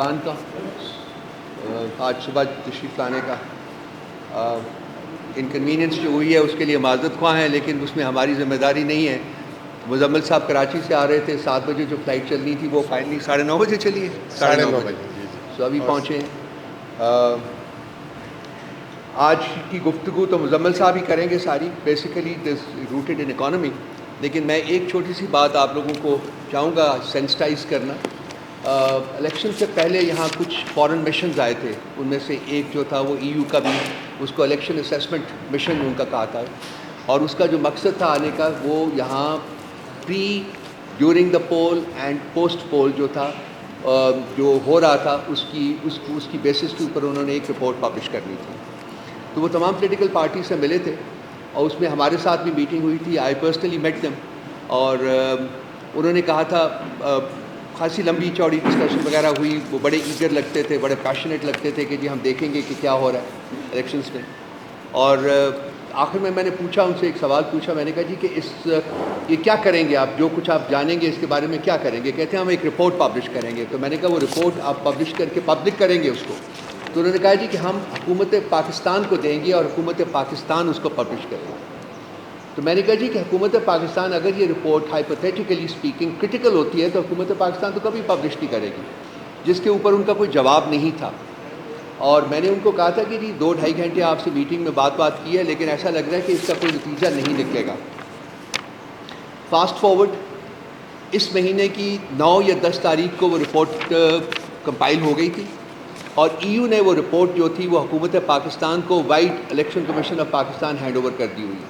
کا آج صبح تشریف لانے کا انکنوینئنس جو ہوئی ہے اس کے لیے معذرت خواہ ہیں، لیکن اس میں ہماری ذمہ داری نہیں ہے۔ مزمل صاحب کراچی سے آ رہے تھے، 7 بجے جو فلائٹ چلنی تھی وہ فائنلی 9:30 بجے چلی ہے، 9:30 بجے سو ابھی پہنچے ہیں۔ آج کی گفتگو تو مزمل صاحب ہی کریں گے ساری، basically this rooted in economy, لیکن میں ایک چھوٹی سی بات آپ لوگوں کو چاہوں گا سینسٹائز کرنا۔ الیکشن سے پہلے یہاں کچھ فارن مشنز آئے تھے، ان میں سے ایک جو تھا وہ EU کا بھی، اس کو الیکشن اسیسمنٹ مشن ان کا کہا تھا، اور اس کا جو مقصد تھا آنے کا وہ یہاں during the poll and post poll جو تھا جو ہو رہا تھا اس کی بیسس کے اوپر انہوں نے ایک رپورٹ پبلش کرنی تھی۔ تو وہ تمام پولیٹیکل پارٹی سے ملے تھے اور اس میں ہمارے ساتھ بھی میٹنگ ہوئی تھی۔ آئی پرسنلی میٹ دیم، اور انہوں نے کہا تھا، خاصی لمبی چوڑی ڈسکشن وغیرہ ہوئی، وہ بڑے ایگر لگتے تھے، بڑے پیشنیٹ لگتے تھے کہ جی ہم دیکھیں گے کہ کیا ہو رہا ہے الیکشنز میں۔ اور آخر میں نے پوچھا ان سے، ایک سوال پوچھا، میں نے کہا جی کہ یہ کیا کریں گے آپ، جو کچھ آپ جانیں گے اس کے بارے میں کیا کریں گے؟ کہتے ہیں ہم ایک رپورٹ پبلش کریں گے۔ تو میں نے کہا وہ رپورٹ آپ پبلش کر کے پبلک کریں گے اس کو؟ تو انہوں نے کہا جی کہ ہم حکومت پاکستان کو دیں گے اور حکومت پاکستان اس کو پبلش کرے گی۔ تو میں نے کہا جی کہ حکومت پاکستان اگر یہ رپورٹ ہائپوتھیٹیکلی اسپیکنگ کرٹیکل ہوتی ہے تو حکومت پاکستان تو کبھی پبلش نہیں کرے گی، جس کے اوپر ان کا کوئی جواب نہیں تھا۔ اور میں نے ان کو کہا تھا کہ جی 2-2.5 گھنٹے آپ سے میٹنگ میں بات کی ہے، لیکن ایسا لگ رہا ہے کہ اس کا کوئی نتیجہ نہیں نکلے گا۔ فاسٹ فارورڈ، اس مہینے کی 9 یا 10 تاریخ کو وہ رپورٹ کمپائل ہو گئی تھی، اور EU نے وہ رپورٹ جو تھی وہ حکومت پاکستان کو white election commission of Pakistan hand over کر دی ہوئی ہے۔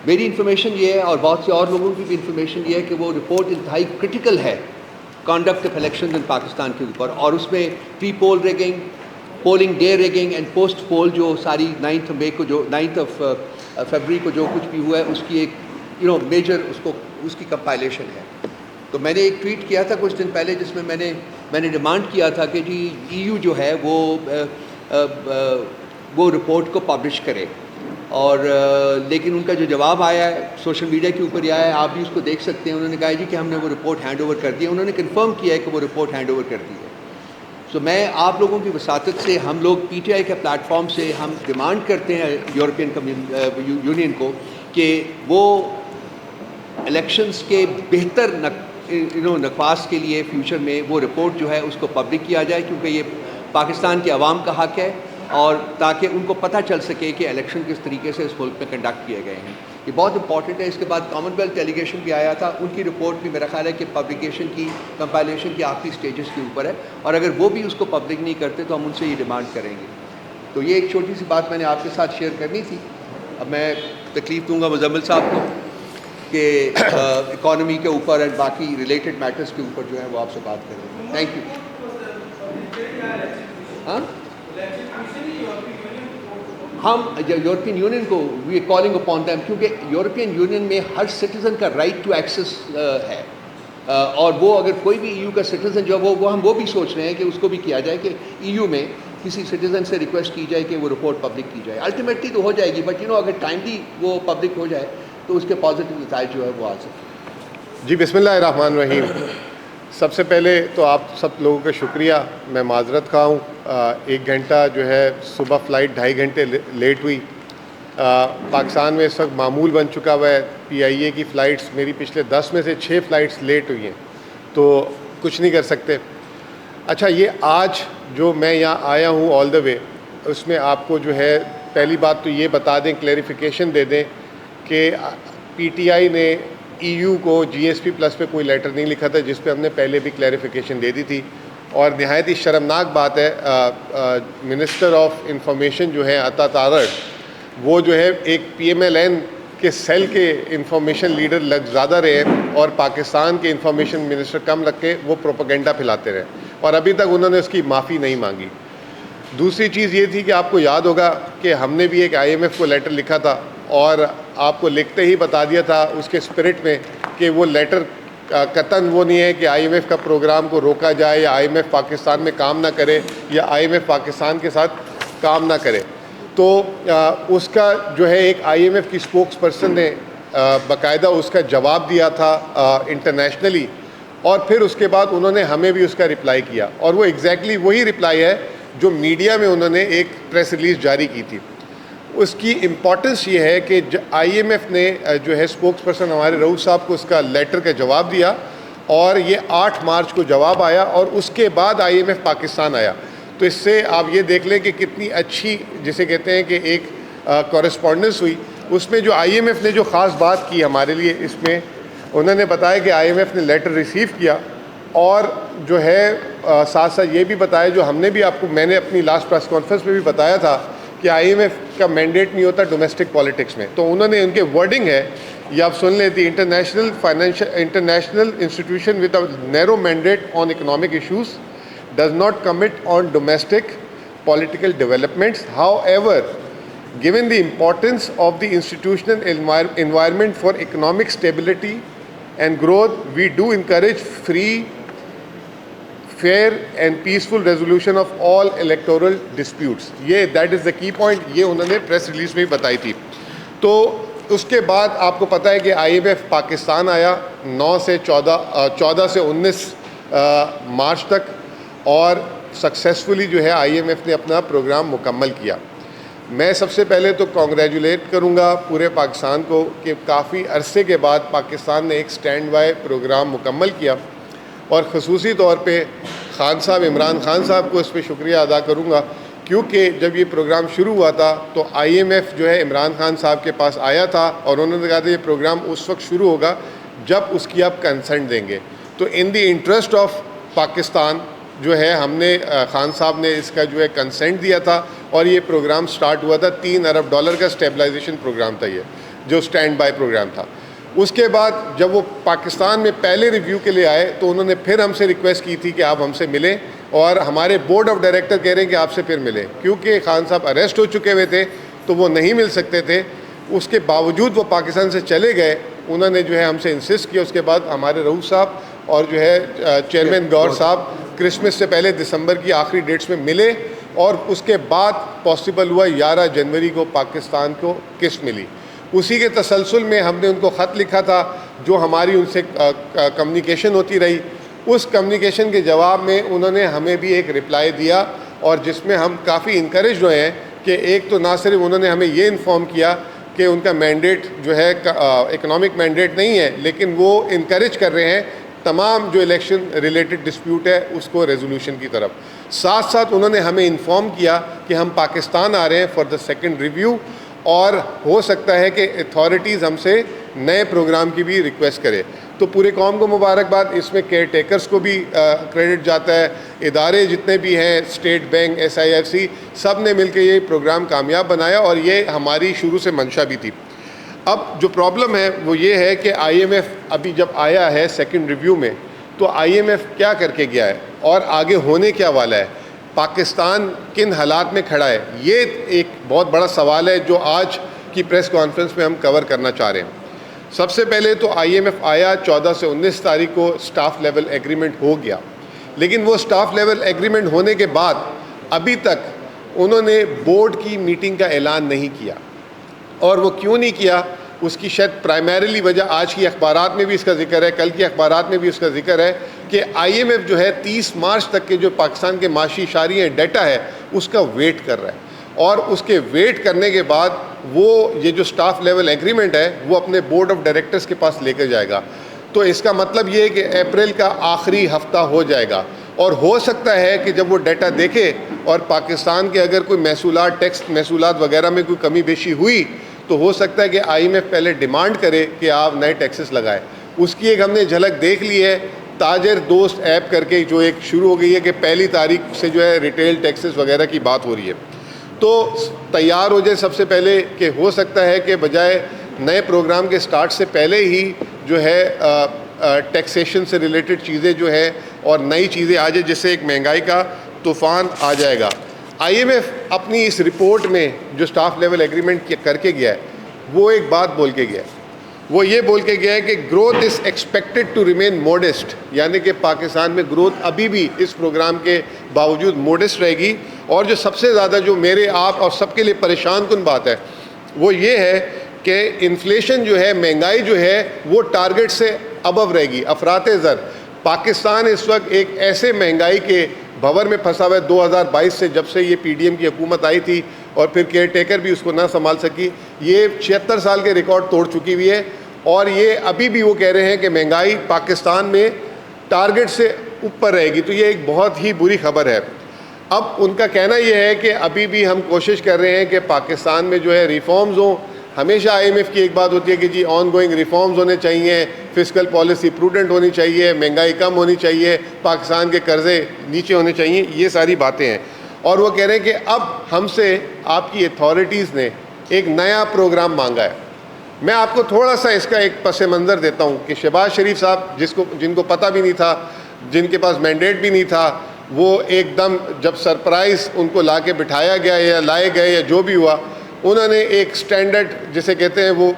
میری انفارمیشن یہ ہے اور بہت سے اور لوگوں کی بھی انفارمیشن یہ ہے کہ وہ رپورٹ انتہائی کرٹیکل ہے conduct of election in Pakistan کے اوپر، اور اس میں pre poll rigging, polling day rigging and post poll جو ساری 9 فیبرری کو جو کچھ بھی ہوا ہے اس کی ایک میجر اس کی کمپائلیشن ہے۔ تو میں نے ایک ٹویٹ کیا تھا کچھ دن پہلے جس میں میں نے ڈیمانڈ کیا تھا کہ جی EU جو ہے وہ رپورٹ کو پبلش کرے، اور لیکن ان کا جو جواب آیا ہے سوشل میڈیا کے اوپر ہی آیا ہے، آپ بھی اس کو دیکھ سکتے ہیں۔ انہوں نے کہا جی کہ ہم نے وہ رپورٹ ہینڈ اوور کر دی ہے، انہوں نے کنفرم کیا ہے کہ وہ رپورٹ ہینڈ اوور کر دی ہے۔ سو میں آپ لوگوں کی وساطت سے، ہم لوگ PTI کے پلیٹ فارم سے ہم ڈیمانڈ کرتے ہیں یورپین یونین کو کہ وہ الیکشنز کے بہتر نفاذ کے لیے فیوچر میں وہ رپورٹ جو ہے اس کو پبلک کیا جائے، کیونکہ یہ پاکستان کے عوام کا حق ہے، اور تاکہ ان کو پتہ چل سکے کہ الیکشن کس طریقے سے اس ملک میں کنڈکٹ کیے گئے ہیں۔ یہ بہت امپورٹنٹ ہے۔ اس کے بعد کامن ویلتھ ڈیلیگیشن بھی آیا تھا، ان کی رپورٹ بھی میرا خیال ہے کہ پبلیکیشن کی کمپائلیشن کی آخری سٹیجز کے اوپر ہے، اور اگر وہ بھی اس کو پبلک نہیں کرتے تو ہم ان سے یہ ڈیمانڈ کریں گے۔ تو یہ ایک چھوٹی سی بات میں نے آپ کے ساتھ شیئر کرنی تھی۔ اب میں تکلیف دوں گا مزمل صاحب کو کہ اکانومی کے اوپر اور باقی ریلیٹڈ میٹرز کے اوپر جو ہے وہ آپ سے بات کریں۔ Thank you. ہاں، ہم یورپین یونین کو we are calling upon them, کیونکہ یورپین یونین میں ہر سٹیزن کا رائٹ ٹو ایکسیس ہے، اور وہ اگر کوئی بھی EU کا سٹیزن جو وہ بھی سوچ رہے ہیں کہ اس کو بھی کیا جائے کہ EU میں کسی سٹیزن سے ریکویسٹ کی جائے کہ وہ رپورٹ پبلک کی جائے۔ الٹیمیٹلی تو ہو جائے گی، بٹ اگر ٹائملی وہ پبلک ہو جائے تو اس کے پازیٹیو نتائج جو ہے وہ آ سکتے۔ جی بسم اللہ الرحمن الرحیم۔ سب سے پہلے تو آپ سب لوگوں کا شکریہ، میں معذرت خواہ ہوں، 1 گھنٹہ جو ہے صبح فلائٹ 2.5 گھنٹے لیٹ ہوئی۔ پاکستان میں اس وقت معمول بن چکا ہوا ہے، PIA کی فلائٹس میری پچھلے 10 میں سے 6 فلائٹس لیٹ ہوئی ہیں، تو کچھ نہیں کر سکتے۔ اچھا، یہ آج جو میں یہاں آیا ہوں آل دا وے، اس میں آپ کو جو ہے پہلی بات تو یہ بتا دیں، کلیریفیکیشن دے دیں کہ PTI نے EU کو GSP+ پہ کوئی لیٹر نہیں لکھا تھا، جس پہ ہم نے پہلے بھی کلیریفیکیشن دے دی تھی، اور نہایت ہی شرمناک بات ہے، منسٹر آف انفارمیشن جو ہے عطا تارڑ، وہ جو ہے ایک PMLN کے سیل کے انفارمیشن لیڈر زیادہ رہے ہیں، اور پاکستان کے انفارمیشن منسٹر کم رکھ کے وہ پروپیگنڈا پھیلاتے رہے، اور ابھی تک انہوں نے اس کی معافی نہیں مانگی۔ دوسری چیز یہ تھی کہ آپ کو یاد ہوگا کہ ہم نے بھی ایک IMF کو لیٹر لکھا تھا، اور آپ کو لکھتے ہی بتا دیا تھا اس کے اسپرٹ میں کہ وہ لیٹر قطعاً وہ نہیں ہے کہ IMF کا پروگرام کو روکا جائے، یا IMF پاکستان میں کام نہ کرے، یا IMF پاکستان کے ساتھ کام نہ کرے۔ تو اس کا جو ہے ایک IMF کی اسپوکس پرسن نے باقاعدہ اس کا جواب دیا تھا انٹرنیشنلی، اور پھر اس کے بعد انہوں نے ہمیں بھی اس کا رپلائی کیا, اور وہ ایگزیکٹلی وہی رپلائی ہے جو میڈیا میں انہوں نے ایک پریس ریلیز جاری کی تھی. اس کی امپورٹنس یہ ہے کہ آئی ایم ایف نے جو ہے اسپوکس پرسن ہمارے رؤوف صاحب کو اس کا لیٹر کا جواب دیا, اور یہ 8 مارچ کو جواب آیا, اور اس کے بعد آئی ایم ایف پاکستان آیا. تو اس سے آپ یہ دیکھ لیں کہ کتنی اچھی جسے کہتے ہیں کہ ایک کورسپونڈنس ہوئی. اس میں جو آئی ایم ایف نے جو خاص بات کی ہمارے لیے, اس میں انہوں نے بتایا کہ آئی ایم ایف نے لیٹر ریسیو کیا, اور جو ہے ساتھ ساتھ یہ بھی بتایا, جو ہم نے بھی آپ کو, میں نے اپنی لاسٹ پریس کانفرنس میں بھی بتایا تھا کہ آئی ایم ایف کا مینڈیٹ نہیں ہوتا ڈومیسٹک پالیٹکس میں. تو انہوں نے ان کے ورڈنگ ہے, یہ آپ سن لیں, the international institution with a narrow mandate on economic issues does not commit on domestic political developments. How ever, given the importance of the institutional environment for economic stability and growth, we do encourage free, fair and peaceful resolution of all electoral disputes. یہ that is the key point, یہ انہوں نے press release میں بتائی تھی. تو اس کے بعد آپ کو پتہ ہے کہ آئی ایم ایف پاکستان آیا 14 سے 19 مارچ تک, اور سکسیزفلی جو ہے آئی ایم ایف نے اپنا پروگرام مکمل کیا. میں سب سے پہلے تو کانگریچولیٹ کروں گا پورے پاکستان کو کہ کافی عرصے کے بعد پاکستان نے ایک سٹینڈ بائی پروگرام مکمل کیا, اور خصوصی طور پہ خان صاحب, عمران خان صاحب کو اس پہ شکریہ ادا کروں گا, کیونکہ جب یہ پروگرام شروع ہوا تھا تو آئی ایم ایف جو ہے عمران خان صاحب کے پاس آیا تھا, اور انہوں نے کہا تھا یہ پروگرام اس وقت شروع ہوگا جب اس کی آپ کنسنٹ دیں گے. تو ان دی انٹرسٹ آف پاکستان جو ہے ہم نے, خان صاحب نے اس کا جو ہے کنسنٹ دیا تھا, اور یہ پروگرام سٹارٹ ہوا تھا. $3 ارب کا اسٹیبلائزیشن پروگرام تھا, یہ جو سٹینڈ بائی پروگرام تھا. اس کے بعد جب وہ پاکستان میں پہلے ریویو کے لیے آئے تو انہوں نے پھر ہم سے ریکویسٹ کی تھی کہ آپ ہم سے ملیں, اور ہمارے بورڈ آف ڈائریکٹر کہہ رہے ہیں کہ آپ سے پھر ملیں, کیونکہ خان صاحب اریسٹ ہو چکے ہوئے تھے تو وہ نہیں مل سکتے تھے. اس کے باوجود وہ پاکستان سے چلے گئے, انہوں نے جو ہے ہم سے انسسٹ کیا. اس کے بعد ہمارے رؤوف صاحب اور جو ہے چیئرمین گور صاحب کرسمس سے پہلے دسمبر کی آخری ڈیٹس میں ملے, اور اس کے بعد پاسبل ہوا 11 جنوری کو پاکستان کو قسط ملی. اسی کے تسلسل میں ہم نے ان کو خط لکھا تھا, جو ہماری ان سے کمیونیکیشن ہوتی رہی. اس کمیونیکیشن کے جواب میں انہوں نے ہمیں بھی ایک رپلائی دیا, اور جس میں ہم کافی انکریج ہوئے ہیں کہ ایک تو نہ صرف انہوں نے ہمیں یہ انفارم کیا کہ ان کا مینڈیٹ جو ہے اکنامک مینڈیٹ نہیں ہے, لیکن وہ انکریج کر رہے ہیں تمام جو الیکشن ریلیٹڈ ڈسپیوٹ ہے اس کو ریزولوشن کی طرف. ساتھ ساتھ انہوں نے ہمیں انفارم کیا کہ ہم پاکستان آ رہے ہیں فار دا سیکنڈ ریویو, اور ہو سکتا ہے کہ اتھارٹیز ہم سے نئے پروگرام کی بھی ریکویسٹ کرے. تو پورے قوم کو مبارکباد. اس میں کیئر ٹیکرز کو بھی کریڈٹ جاتا ہے, ادارے جتنے بھی ہیں, اسٹیٹ بینک, SIFC, سب نے مل کے یہ پروگرام کامیاب بنایا, اور یہ ہماری شروع سے منشا بھی تھی. اب جو پرابلم ہے وہ یہ ہے کہ آئی ایم ایف ابھی جب آیا ہے سیکنڈ ریویو میں, تو آئی ایم ایف کیا کر کے گیا ہے اور آگے ہونے کیا والا ہے, پاکستان کن حالات میں کھڑا ہے, یہ ایک بہت بڑا سوال ہے جو آج کی پریس کانفرنس میں ہم کور کرنا چاہ رہے ہیں. سب سے پہلے تو آئی ایم ایف آیا 14 سے 19 تاریخ کو, سٹاف لیول ایگریمنٹ ہو گیا, لیکن وہ سٹاف لیول ایگریمنٹ ہونے کے بعد ابھی تک انہوں نے بورڈ کی میٹنگ کا اعلان نہیں کیا. اور وہ کیوں نہیں کیا, اس کی شاید پرائمریلی وجہ آج کی اخبارات میں بھی اس کا ذکر ہے, کل کی اخبارات میں بھی اس کا ذکر ہے کہ آئی ایم ایف جو ہے 30 مارچ تک کے جو پاکستان کے معاشی اشاریہ ڈیٹا ہے اس کا ویٹ کر رہا ہے, اور اس کے ویٹ کرنے کے بعد وہ یہ جو سٹاف لیول ایگریمنٹ ہے وہ اپنے بورڈ آف ڈائریکٹرز کے پاس لے کر جائے گا. تو اس کا مطلب یہ ہے کہ اپریل کا آخری ہفتہ ہو جائے گا, اور ہو سکتا ہے کہ جب وہ ڈیٹا دیکھے اور پاکستان کے اگر کوئی محصولات, ٹیکس محصولات وغیرہ میں کوئی کمی بیشی ہوئی تو ہو سکتا ہے کہ آئی ایم ایف پہلے ڈیمانڈ کرے کہ آپ نئے ٹیکسز لگائیں. اس کی ایک ہم نے جھلک دیکھ لی ہے تاجر دوست ایپ کر کے, جو ایک شروع ہو گئی ہے کہ 1 تاریخ سے جو ہے ریٹیل ٹیکسز وغیرہ کی بات ہو رہی ہے. تو تیار ہو جائے سب سے پہلے کہ ہو سکتا ہے کہ بجائے نئے پروگرام کے سٹارٹ سے پہلے ہی جو ہے ٹیکسیشن سے ریلیٹڈ چیزیں جو ہے اور نئی چیزیں آ جائے, جس سے ایک مہنگائی کا طوفان آ جائے گا. آئی ایم ایف اپنی اس رپورٹ میں جو سٹاف لیول ایگریمنٹ کر کے گیا ہے وہ ایک بات بول کے گیا ہے, وہ یہ بول کے گیا ہے کہ growth is expected to remain modest, یعنی کہ پاکستان میں گروتھ ابھی بھی اس پروگرام کے باوجود موڈسٹ رہے گی. اور جو سب سے زیادہ جو میرے آپ اور سب کے لیے پریشان کن بات ہے وہ یہ ہے کہ انفلیشن جو ہے, مہنگائی جو ہے وہ ٹارگٹ سے ابو رہے گی. افراط زر پاکستان اس وقت ایک ایسے مہنگائی کے بھور میں پھنسا ہوا ہے 2022 سے، جب سے یہ پی ڈی ایم کی حکومت آئی تھی اور پھر کیئر ٹیکر بھی اس کو نہ سنبھال سکی، یہ 76 سال کے ریکارڈ توڑ چکی ہوئی ہے، اور یہ ابھی بھی وہ کہہ رہے ہیں کہ مہنگائی پاکستان میں ٹارگٹ سے اوپر رہے گی، تو یہ ایک بہت ہی بری خبر ہے۔ اب ان کا کہنا یہ ہے کہ ابھی بھی ہم کوشش کر رہے ہیں کہ پاکستان میں جو ہے ریفارمز ہوں۔ ہمیشہ آئی ایم ایف کی ایک بات ہوتی ہے کہ جی آن گوئنگ ریفارمز ہونے چاہیے، فسکل پالیسی پروڈنٹ ہونی چاہیے، مہنگائی کم ہونی چاہیے، پاکستان کے قرضے نیچے ہونے چاہیے، یہ ساری باتیں ہیں۔ اور وہ کہہ رہے ہیں کہ اب ہم سے آپ کی اتھارٹیز نے ایک نیا پروگرام مانگا ہے۔ میں آپ کو تھوڑا سا اس کا ایک پس منظر دیتا ہوں کہ شہباز شریف صاحب جن کو پتہ بھی نہیں تھا، جن کے پاس مینڈیٹ بھی نہیں تھا، وہ ایک دم جب سرپرائز ان کو لا کے بٹھایا گیا یا لائے گئے یا جو بھی ہوا، انہوں نے ایک سٹینڈرڈ جسے کہتے ہیں وہ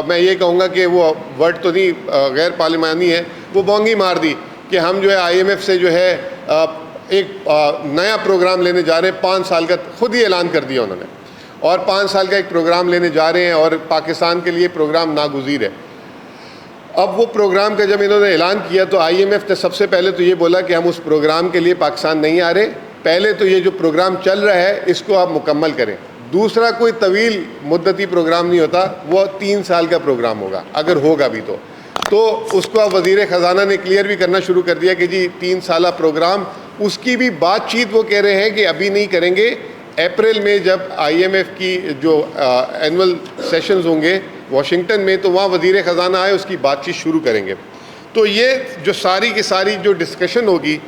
میں یہ کہوں گا کہ وہ ورڈ تو نہیں غیر پارلیمانی ہے، وہ بونگی مار دی کہ ہم جو ہے آئی ایم ایف سے جو ہے ایک نیا پروگرام لینے جا رہے ہیں، 5 سال کا خود ہی اعلان کر دیا انہوں نے، اور 5 سال کا ایک پروگرام لینے جا رہے ہیں، اور پاکستان کے لیے پروگرام ناگزیر ہے۔ اب وہ پروگرام کا جب انہوں نے اعلان کیا تو آئی ایم ایف نے سب سے پہلے تو یہ بولا کہ ہم اس پروگرام کے لیے پاکستان نہیں آ رہے، پہلے تو یہ جو پروگرام چل رہا ہے اس کو آپ مکمل کریں۔ دوسرا کوئی طویل مدتی پروگرام نہیں ہوتا، وہ 3 سال کا پروگرام ہوگا، اگر ہوگا بھی تو اس کو اب وزیر خزانہ نے کلیئر بھی کرنا شروع کر دیا کہ جی 3 سالہ پروگرام، اس کی بھی بات چیت وہ کہہ رہے ہیں کہ ابھی نہیں کریں گے، اپریل میں جب آئی ایم ایف کی جو اینول سیشنز ہوں گے واشنگٹن میں تو وہاں وزیر خزانہ آئے اس کی بات چیت شروع کریں گے۔ تو یہ جو ساری کی ساری جو ڈسکشن ہوگی،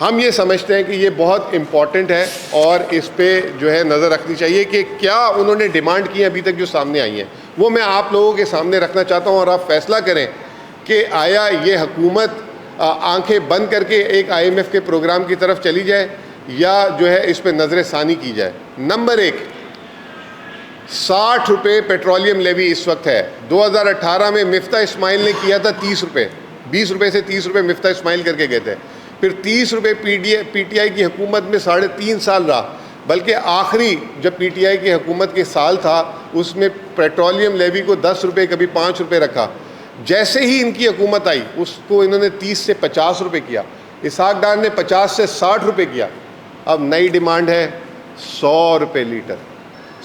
ہم یہ سمجھتے ہیں کہ یہ بہت امپورٹنٹ ہے، اور اس پہ جو ہے نظر رکھنی چاہیے کہ کیا انہوں نے ڈیمانڈ کی ابھی تک جو سامنے آئی ہیں، وہ میں آپ لوگوں کے سامنے رکھنا چاہتا ہوں، اور آپ فیصلہ کریں کہ آیا یہ حکومت آنکھیں بند کر کے ایک آئی ایم ایف کے پروگرام کی طرف چلی جائے، یا جو ہے اس پہ نظر ثانی کی جائے۔ نمبر 1، 60 روپے پیٹرولیم لیوی اس وقت ہے۔ 2018 میں مفتاح اسماعیل نے کیا تھا 30 روپے، 20 روپے سے 30 روپے مفتاح اسماعیل کر کے گئے تھے، پھر 30 روپے پی ٹی آئی کی حکومت میں 3.5 سال رہا، بلکہ آخری جب پی ٹی آئی کی حکومت کے سال تھا اس میں پیٹرولیم لیوی کو 10 روپے کبھی 5 روپے رکھا۔ جیسے ہی ان کی حکومت آئی اس کو انہوں نے 30 سے 50 روپے کیا، اسحاق ڈار نے 50 سے 60 روپے کیا۔ اب نئی ڈیمانڈ ہے 100 روپے لیٹر،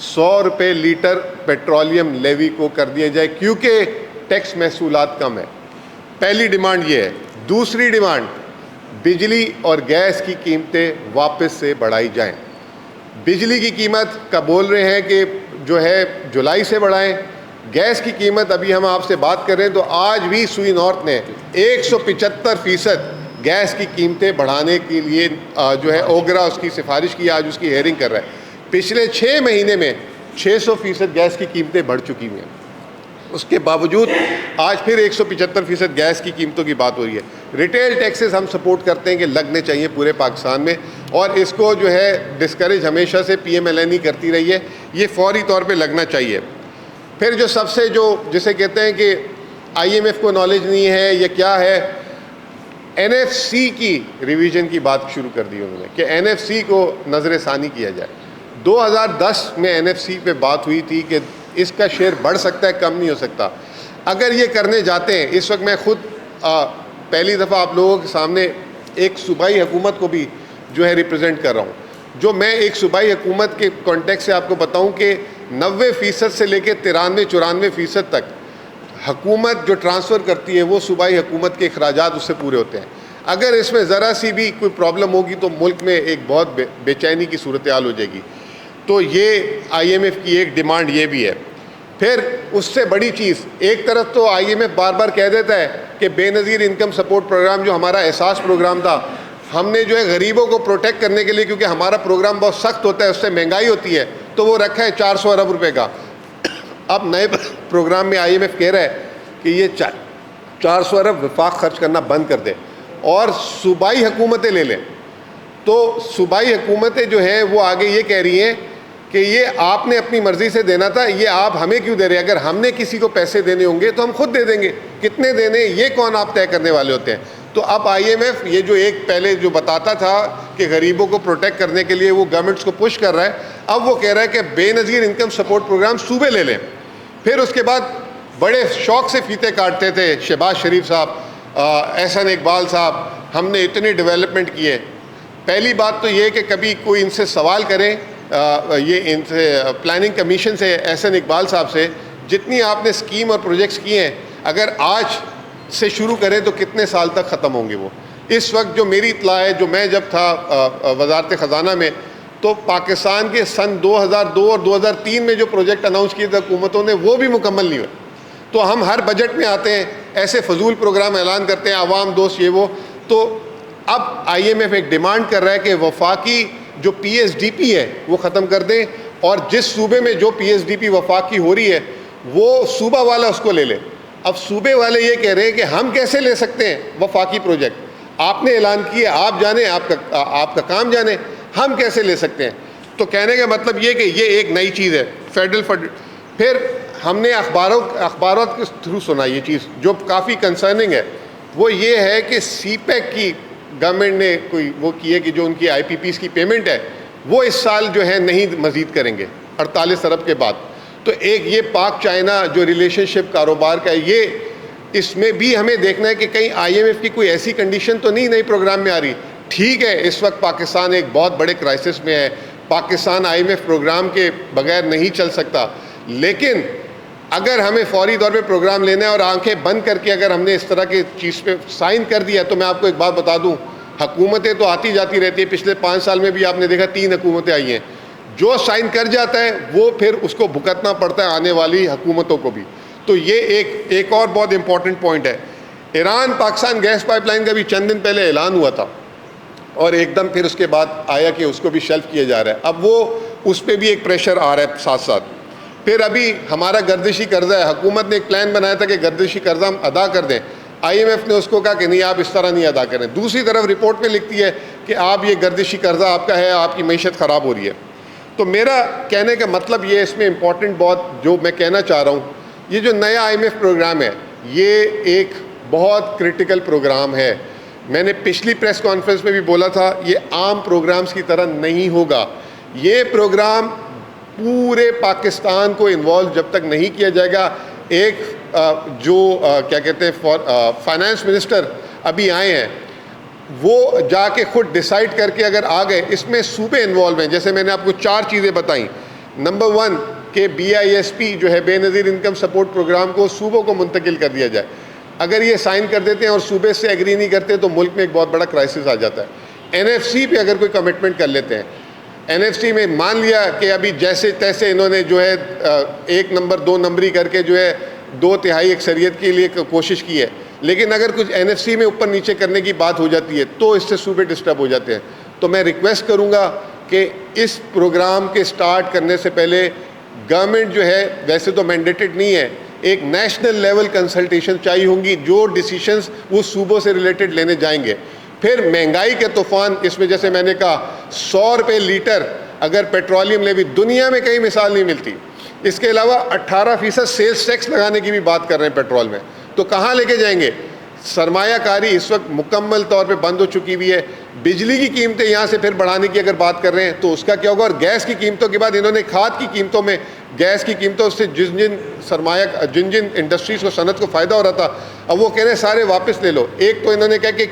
100 روپے لیٹر پیٹرولیم لیوی کو کر دیا جائے، کیونکہ ٹیکس محصولات کم ہے۔ پہلی ڈیمانڈ یہ ہے۔ دوسری ڈیمانڈ، بجلی اور گیس کی قیمتیں واپس سے بڑھائی جائیں۔ بجلی کی قیمت کا بول رہے ہیں کہ جو ہے جولائی سے بڑھائیں، گیس کی قیمت ابھی ہم آپ سے بات کر رہے ہیں تو آج بھی سوئی نارتھ نے 175% گیس کی قیمتیں بڑھانے کے لیے جو ہے اوگرا اس کی سفارش کی، آج اس کی ہیئرنگ کر رہا ہے۔ پچھلے 6 مہینے میں 600% گیس کی قیمتیں بڑھ چکی ہوئی ہیں، اس کے باوجود آج پھر 175% گیس کی قیمتوں کی بات ہو رہی ہے۔ ریٹیل ٹیکسز ہم سپورٹ کرتے ہیں کہ لگنے چاہیے پورے پاکستان میں، اور اس کو جو ہے ڈسکریج ہمیشہ سے پی ایم ایل این ہی کرتی رہی ہے، یہ فوری طور پہ لگنا چاہیے۔ پھر جو سب سے جسے کہتے ہیں کہ آئی ایم ایف کو نالج نہیں ہے یا کیا ہے، این ایف سی کی ریویژن کی بات شروع کر دی انہوں نے کہ این ایف سی کو نظر ثانی کیا جائے۔ 2010 میں این ایف سی پہ بات ہوئی تھی کہ اس کا شیئر بڑھ سکتا ہے، کم نہیں ہو سکتا۔ اگر یہ کرنے جاتے ہیں، اس وقت میں خود پہلی دفعہ آپ لوگوں کے سامنے ایک صوبائی حکومت کو بھی جو ہے ریپرزینٹ کر رہا ہوں، جو میں ایک صوبائی حکومت کے کانٹیکٹ سے آپ کو بتاؤں کہ 90% سے لے کے 93-94% تک حکومت جو ٹرانسفر کرتی ہے وہ صوبائی حکومت کے اخراجات اس سے پورے ہوتے ہیں۔ اگر اس میں ذرا سی بھی کوئی پرابلم ہوگی تو ملک میں ایک بہت بے چینی کی صورتحال ہو جائے گی۔ تو یہ آئی ایم ایف کی ایک ڈیمانڈ یہ بھی ہے۔ پھر اس سے بڑی چیز، ایک طرف تو آئی ایم ایف بار بار کہہ دیتا ہے کہ بے نظیر انکم سپورٹ پروگرام جو ہمارا احساس پروگرام تھا، ہم نے جو ہے غریبوں کو پروٹیکٹ کرنے کے لیے، کیونکہ ہمارا پروگرام بہت سخت ہوتا ہے، اس سے مہنگائی ہوتی ہے، تو وہ رکھا ہے 400 ارب روپے کا۔ اب نئے پروگرام میں آئی ایم ایف کہہ رہا ہے کہ یہ 400 ارب وفاق خرچ کرنا بند کر دے اور صوبائی حکومتیں لے لیں۔ تو صوبائی حکومتیں جو ہیں وہ آگے یہ کہہ رہی ہیں کہ یہ آپ نے اپنی مرضی سے دینا تھا، یہ آپ ہمیں کیوں دے رہے ہیں؟ اگر ہم نے کسی کو پیسے دینے ہوں گے تو ہم خود دے دیں گے، کتنے دینے یہ کون آپ طے کرنے والے ہوتے ہیں؟ تو اب آئی ایم ایف یہ جو ایک پہلے جو بتاتا تھا کہ غریبوں کو پروٹیکٹ کرنے کے لیے وہ گورنمنٹس کو پش کر رہا ہے، اب وہ کہہ رہا ہے کہ بے نظیر انکم سپورٹ پروگرام صوبے لے لیں۔ پھر اس کے بعد بڑے شوق سے فیتے کاٹتے تھے شہباز شریف صاحب احسن اقبال صاحب, ہم نے اتنے ڈیولپمنٹ کیے. پہلی بات تو یہ کہ کبھی کوئی ان سے سوال کریں, یہ ان سے پلاننگ کمیشن سے, احسن اقبال صاحب سے, جتنی آپ نے اسکیم اور پروجیکٹس کیے ہیں اگر آج سے شروع کریں تو کتنے سال تک ختم ہوں گے وہ. اس وقت جو میری اطلاع ہے, جو میں جب تھا وزارت خزانہ میں, تو پاکستان کے سن 2002 اور 2003 میں جو پروجیکٹ اناؤنس کیے تھے حکومتوں نے وہ بھی مکمل نہیں ہوئے. تو ہم ہر بجٹ میں آتے ہیں ایسے فضول پروگرام اعلان کرتے ہیں, عوام دوست یہ وہ. تو اب آئی ایم ایف ایک ڈیمانڈ کر رہا ہے کہ وفاقی جو پی ایس ڈی پی ہے وہ ختم کر دیں, اور جس صوبے میں جو پی ایس ڈی پی وفاقی ہو رہی ہے وہ صوبہ والا اس کو لے لے. اب صوبے والے یہ کہہ رہے ہیں کہ ہم کیسے لے سکتے ہیں وفاقی پروجیکٹ, آپ نے اعلان کیا, آپ جانیں, آپ کا کام جانیں, ہم کیسے لے سکتے ہیں. تو کہنے کا مطلب یہ کہ یہ ایک نئی چیز ہے فیڈرل فنڈ. پھر ہم نے اخبارات کے تھرو سنا یہ چیز جو کافی کنسرننگ ہے, وہ یہ ہے کہ سی پیک کی گورنمنٹ نے کوئی وہ کی ہے کہ جو ان کی آئی پی پیز کی پیمنٹ ہے وہ اس سال جو ہے نہیں مزید کریں گے 48 ارب کے بعد. تو ایک یہ پاک چائنا جو ریلیشن شپ کاروبار کا ہے, یہ اس میں بھی ہمیں دیکھنا ہے کہ کہیں آئی ایم ایف کی کوئی ایسی کنڈیشن تو نہیں نئی پروگرام میں آ رہی. ٹھیک ہے, اس وقت پاکستان ایک بہت بڑے کرائسس میں ہے, Pakistan I M F programme کے بغیر نہیں چل سکتا, لیکن اگر ہمیں فوری طور پہ پروگرام لینا ہے اور آنکھیں بند کر کے اگر ہم نے اس طرح کی چیز پہ سائن کر دیا, تو میں آپ کو ایک بات بتا دوں, حکومتیں تو آتی جاتی رہتی ہیں, پچھلے 5 سال میں بھی آپ نے دیکھا 3 حکومتیں آئی ہیں. جو سائن کر جاتا ہے وہ پھر اس کو بھگتنا پڑتا ہے آنے والی حکومتوں کو بھی. تو یہ ایک اور بہت امپورٹنٹ پوائنٹ ہے. Iran Pakistan gas pipeline کا بھی چند دن پہلے اعلان ہوا تھا, اور ایک دم پھر اس کے بعد آیا کہ اس کو بھی شیلف کیا جا رہا ہے. اب وہ اس پہ بھی ایک پریشر آ رہا ہے ساتھ ساتھ. پھر ابھی ہمارا گردشی قرضہ ہے, حکومت نے ایک پلان بنایا تھا کہ گردشی قرضہ ہم ادا کر دیں, آئی ایم ایف نے اس کو کہا کہ نہیں آپ اس طرح نہیں ادا کریں. دوسری طرف رپورٹ میں لکھتی ہے کہ آپ یہ گردشی قرضہ آپ کا ہے, آپ کی معیشت خراب ہو رہی ہے. تو میرا کہنے کا مطلب یہ اس میں امپورٹنٹ بہت جو میں کہنا چاہ رہا ہوں, یہ جو نیا آئی ایم ایف پروگرام ہے یہ ایک بہت کرٹیکل پروگرام ہے. میں نے پچھلی پریس کانفرنس میں بھی بولا تھا, یہ عام پروگرامز کی طرح نہیں ہوگا. یہ پروگرام پورے پاکستان کو انوالو جب تک نہیں کیا جائے گا. ایک جو کیا کہتے ہیں فائنانس منسٹر ابھی آئے ہیں, وہ جا کے خود ڈیسائیڈ کر کے اگر آ گئے, اس میں صوبے انوالو ہیں. جیسے میں نے آپ کو 4 چیزیں بتائیں. نمبر 1 کہ بی آئی ایس پی جو ہے بے نظیر انکم سپورٹ پروگرام کو صوبوں کو منتقل کر دیا جائے. اگر یہ سائن کر دیتے ہیں اور صوبے سے ایگری نہیں کرتے تو ملک میں ایک بہت بڑا کرائسس آ جاتا ہے. این ایف سی پہ اگر کوئی کمٹمنٹ کر لیتے ہیں, این ایف سی میں مان لیا کہ ابھی جیسے تیسے انہوں نے جو ہے 1 نمبر 2 نمبری کر کے جو ہے 2/3 اکثریت کے لیے کوشش کی ہے, لیکن اگر کچھ این ایف سی میں اوپر نیچے کرنے کی بات ہو جاتی ہے تو اس سے صوبے ڈسٹرب ہو جاتے ہیں. تو میں ریکویسٹ کروں گا کہ اس پروگرام کے سٹارٹ کرنے سے پہلے گورنمنٹ جو ہے, ویسے تو مینڈیٹڈ نہیں ہے, ایک نیشنل لیول کنسلٹیشن چاہیے ہوں گی, جو ڈیسیشنز وہ صوبوں سے ریلیٹڈ لینے جائیں گے. پھر مہنگائی کے طوفان, اس میں جیسے میں نے کہا 100 روپے لیٹر اگر پیٹرولیم لیوی, دنیا میں کہیں مثال نہیں ملتی. اس کے علاوہ 18% سیلز ٹیکس لگانے کی بھی بات کر رہے ہیں پیٹرول میں. تو کہاں لے کے جائیں گے؟ سرمایہ کاری اس وقت مکمل طور پہ بند ہو چکی ہوئی ہے. بجلی کی قیمتیں یہاں سے پھر بڑھانے کی اگر بات کر رہے ہیں تو اس کا کیا ہوگا؟ اور گیس کی قیمتوں کے بعد انہوں نے کھاد کی قیمتوں میں, گیس کی قیمتوں سے جن انڈسٹریز کو, صنعت کو فائدہ ہو رہا تھا, اب وہ کہہ رہے ہیں سارے واپس لے لو. ایک تو انہوں نے کہا کہ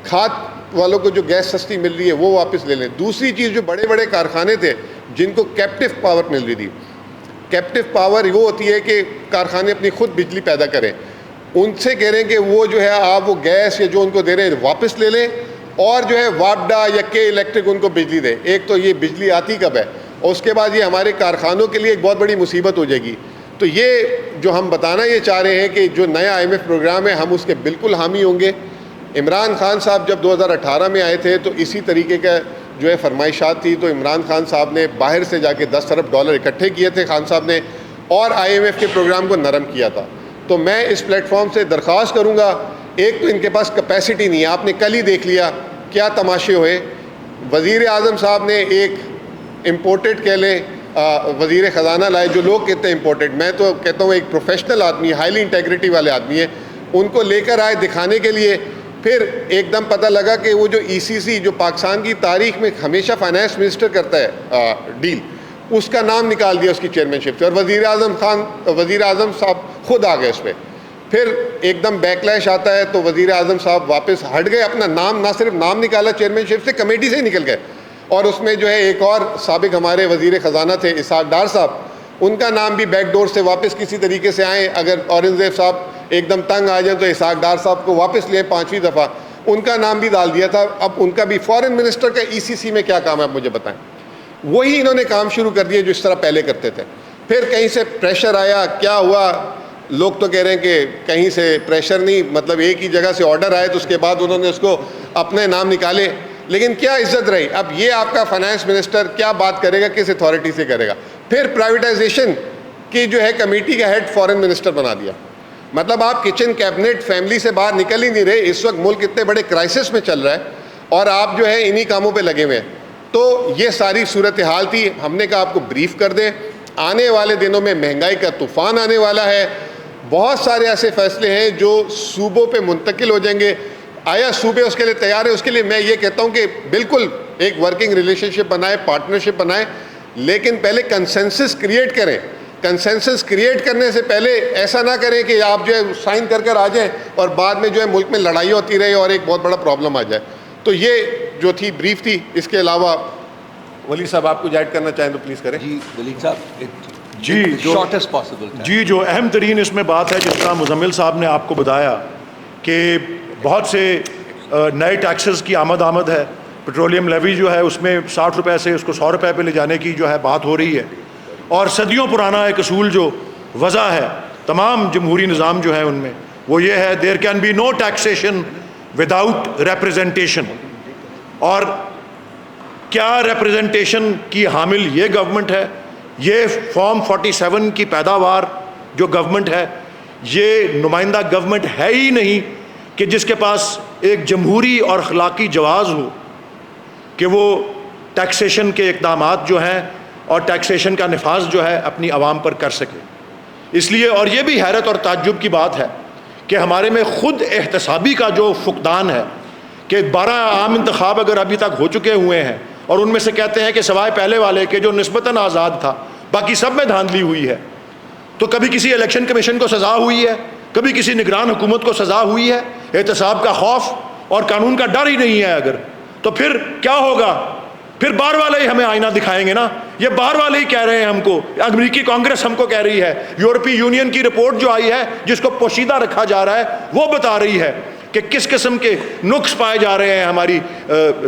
کھاد والوں کو جو گیس سستی مل رہی ہے وہ واپس لے لیں. دوسری چیز, جو بڑے بڑے کارخانے تھے جن کو کیپٹیو پاور مل رہی تھی, کیپٹیو پاور وہ ہوتی ہے کہ کارخانے اپنی خود بجلی پیدا کریں, ان سے کہہ رہے ہیں کہ وہ جو ہے آپ وہ گیس یا جو ان کو دے رہے ہیں واپس لے لیں, اور جو ہے واپڈا یا کے الیکٹرک ان کو بجلی دیں. ایک تو یہ بجلی آتی کب ہے, اور اس کے بعد یہ ہمارے کارخانوں کے لیے ایک بہت بڑی مصیبت ہو جائے گی. تو یہ جو ہم بتانا یہ چاہ رہے ہیں کہ جو نیا آئی ایم ایف پروگرام ہے ہم اس کے بالکل حامی ہوں گے. عمران خان صاحب جب 2018 میں آئے تھے تو اسی طریقے کا جو ہے فرمائشات تھی, تو عمران خان صاحب نے باہر سے جا کے $10 ارب اکٹھے کیے تھے خان صاحب نے, اور آئی ایم ایف کے پروگرام کو نرم کیا تھا. تو میں اس پلیٹ فارم سے درخواست کروں گا, ایک تو ان کے پاس کیپیسٹی نہیں ہے, آپ نے کل ہی دیکھ لیا کیا تماشے ہوئے. وزیر اعظم صاحب نے ایک امپورٹڈ کہہ لیں وزیر خزانہ لائے, جو لوگ کہتے ہیں امپورٹڈ, میں تو کہتا ہوں ایک پروفیشنل آدمی, ہائیلی انٹیگریٹی والے آدمی ہیں, ان کو لے کر آئے دکھانے کے لیے. پھر ایک دم پتہ لگا کہ وہ جو ای سی سی جو پاکستان کی تاریخ میں ہمیشہ فائنانس منسٹر کرتا ہے ڈیل, اس کا نام نکال دیا اس کی چیئرمین شپ سے, اور وزیر اعظم صاحب خود آ گئے اس پہ. پھر ایک دم بیکلیش آتا ہے تو وزیر اعظم صاحب واپس ہٹ گئے, اپنا نام, نہ صرف نام نکالا چیئرمین شپ سے, کمیٹی سے ہی نکل گئے. اور اس میں جو ہے ایک اور سابق ہمارے وزیر خزانہ تھے اسحاق ڈار صاحب, ان کا نام بھی بیک ڈور سے واپس کسی طریقے سے آئیں. اگر اورنگ زیب صاحب ایک دم تنگ آ جائیں تو اسحاق ڈار صاحب کو واپس لیں 5ویں دفعہ, ان کا نام بھی ڈال دیا تھا. اب ان کا بھی فارن منسٹر کا ECC میں کیا کام ہے, آپ مجھے بتائیں. وہی انہوں نے کام شروع کر دیا جو اس طرح پہلے کرتے تھے. پھر کہیں سے پریشر آیا, کیا ہوا, لوگ تو کہہ رہے ہیں کہ کہیں سے پریشر نہیں, مطلب ایک ہی جگہ سے آرڈر آئے تو اس کے بعد انہوں نے اس کو اپنے نام نکالے. لیکن کیا عزت رہی. اب یہ آپ کا فائنانس منسٹر کیا بات کرے گا, کس اتھارٹی سے کرے گا. پھر پرائیویٹائزیشن کی جو ہے کمیٹی کا ہیڈ فارن منسٹر بنا دیا. مطلب آپ کچن کیبنٹ فیملی سے باہر نکل ہی نہیں رہے. اس وقت ملک اتنے بڑے کرائسس میں چل رہا ہے اور آپ جو ہے انہی کاموں پہ لگے ہوئے ہیں. تو یہ ساری صورتحال تھی. ہم نے کہا آپ کو بریف کر دیں, آنے والے دنوں میں مہنگائی کا طوفان آنے والا ہے. بہت سارے ایسے فیصلے ہیں جو صوبوں پہ منتقل ہو جائیں گے. آیا صوبے اس کے لیے تیار ہے؟ اس کے لیے میں یہ کہتا ہوں کہ بالکل ایک ورکنگ ریلیشن شپ بنائیں, پارٹنرشپ بنائیں, لیکن پہلے کنسنسس کریٹ کریں. کنسنسس کریٹ کرنے سے پہلے ایسا نہ کریں کہ آپ جو ہے سائن کر آ جائیں اور بعد میں جو ہے ملک میں لڑائی ہوتی رہے اور ایک بہت بڑا پرابلم آ جائے. تو یہ جو تھی بریف تھی. اس کے علاوہ ولی صاحب آپ کچھ ایڈ کرنا چاہیں تو پلیز کریں. جی ولید صاحب, جی شارٹیسٹ پاسبل. جی جو اہم ترین اس میں بات ہے, جس طرح مزمل صاحب نے آپ کو بتایا کہ بہت سے نئے ٹیکسز کی آمد ہے. پیٹرولیم لیوی جو ہے اس میں 60 روپے سے اس کو 100 روپے پہ لے جانے کی جو ہے بات ہو رہی ہے. اور صدیوں پرانا ایک اصول جو وضع ہے تمام جمہوری نظام جو ہے ان میں, وہ یہ ہے there can be no taxation without representation. اور کیا ریپریزنٹیشن کی حامل یہ گورنمنٹ ہے. یہ فارم 47 کی پیداوار جو گورنمنٹ ہے, یہ نمائندہ گورنمنٹ ہے ہی نہیں کہ جس کے پاس ایک جمہوری اور اخلاقی جواز ہو کہ وہ ٹیکسیشن کے اقدامات جو ہیں اور ٹیکسیشن کا نفاذ جو ہے اپنی عوام پر کر سکے. اس لیے, اور یہ بھی حیرت اور تعجب کی بات ہے کہ ہمارے میں خود احتسابی کا جو فقدان ہے کہ 12 عام انتخاب اگر ابھی تک ہو چکے ہوئے ہیں اور ان میں سے کہتے ہیں کہ سوائے پہلے والے کے جو نسبتاً آزاد تھا باقی سب میں دھاندلی ہوئی ہے. تو کبھی کسی الیکشن کمیشن کو سزا ہوئی ہے, کبھی کسی نگران حکومت کو سزا ہوئی ہے. احتساب کا خوف اور قانون کا ڈر ہی نہیں ہے اگر, تو پھر کیا ہوگا؟ پھر باہر والے ہی ہمیں آئینہ دکھائیں گے نا. یہ باہر والے ہی کہہ رہے ہیں ہم کو, امریکی کانگریس ہم کو کہہ رہی ہے, یورپی یونین کی رپورٹ جو آئی ہے جس کو پوشیدہ رکھا جا رہا ہے وہ بتا رہی ہے کہ کس قسم کے نقص پائے جا رہے ہیں ہماری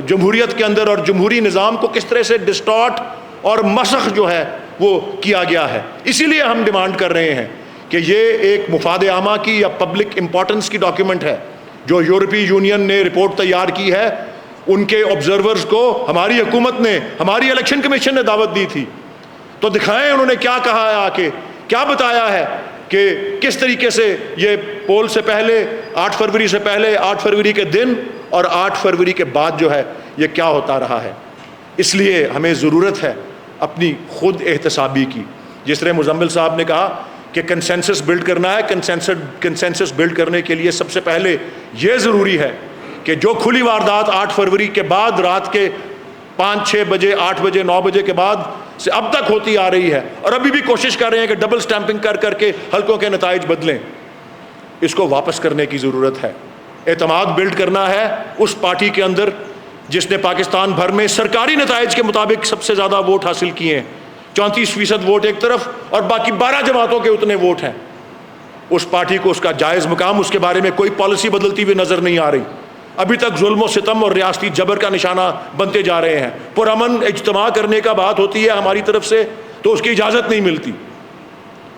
جمہوریت کے اندر, اور جمہوری نظام کو کس طرح سے ڈسٹارٹ اور مسخ جو ہے وہ کیا گیا ہے. اسی لیے ہم ڈیمانڈ کر رہے ہیں کہ یہ ایک مفاد عامہ کی یا پبلک امپورٹنس کی ڈاکیومنٹ ہے جو یورپی یونین نے رپورٹ تیار کی ہے. ان کے آبزرورز کو ہماری حکومت نے, ہماری الیکشن کمیشن نے دعوت دی تھی, تو دکھائیں انہوں نے کیا کہا ہے, آ کے کیا بتایا ہے کہ کس طریقے سے یہ پول سے پہلے 8 فروری سے پہلے, 8 فروری کے دن اور 8 فروری کے بعد جو ہے یہ کیا ہوتا رہا ہے. اس لیے ہمیں ضرورت ہے اپنی خود احتسابی کی. جس طرح مزمل صاحب نے کہا کہ کنسنسس بلڈ کرنا ہے, کنسنسس بلڈ کرنے کے لیے سب سے پہلے یہ ضروری ہے کہ جو کھلی واردات 8 فروری کے بعد رات کے 5-6 بجے, 8 بجے, 9 بجے کے بعد سے اب تک ہوتی آ رہی ہے, اور ابھی بھی کوشش کر رہے ہیں کہ ڈبل سٹیمپنگ کر کے حلقوں کے نتائج بدلیں, اس کو واپس کرنے کی ضرورت ہے. اعتماد بلڈ کرنا ہے اس پارٹی کے اندر جس نے پاکستان بھر میں سرکاری نتائج کے مطابق سب سے زیادہ ووٹ حاصل کیے ہیں. 34% ووٹ ایک طرف اور باقی 12 جماعتوں کے اتنے ووٹ ہیں. اس پارٹی کو اس کا جائز مقام, اس کے بارے میں کوئی پالیسی بدلتی ہوئی نظر نہیں آ رہی. ابھی تک ظلم و ستم اور ریاستی جبر کا نشانہ بنتے جا رہے ہیں. پرامن اجتماع کرنے کا بات ہوتی ہے ہماری طرف سے تو اس کی اجازت نہیں ملتی.